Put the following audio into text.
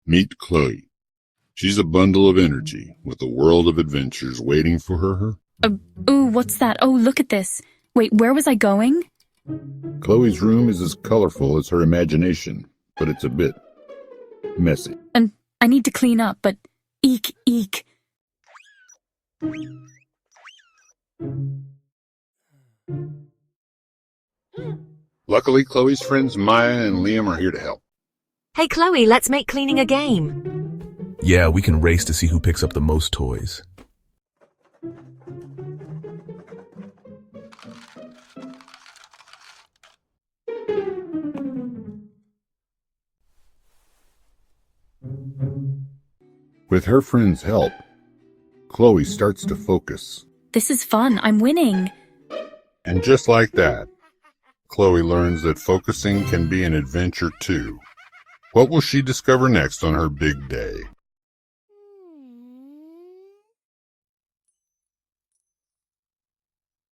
Meet Chloe. She's a bundle of energy with a world of adventures waiting for her. Ooh, what's that? Oh, look at this. Wait, where was I going? Chloe's room is as colorful as her imagination, but it's a bit messy. And I need to clean up, but eek, eek. Luckily, Chloe's friends Maya and Liam are here to help. Hey Chloe, let's make cleaning a game. Yeah, we can race to see who picks up the most toys. With her friends' help, Chloe starts to focus. This is fun. I'm winning. And just like that, Chloe learns that focusing can be an adventure too. What will she discover next on her big day?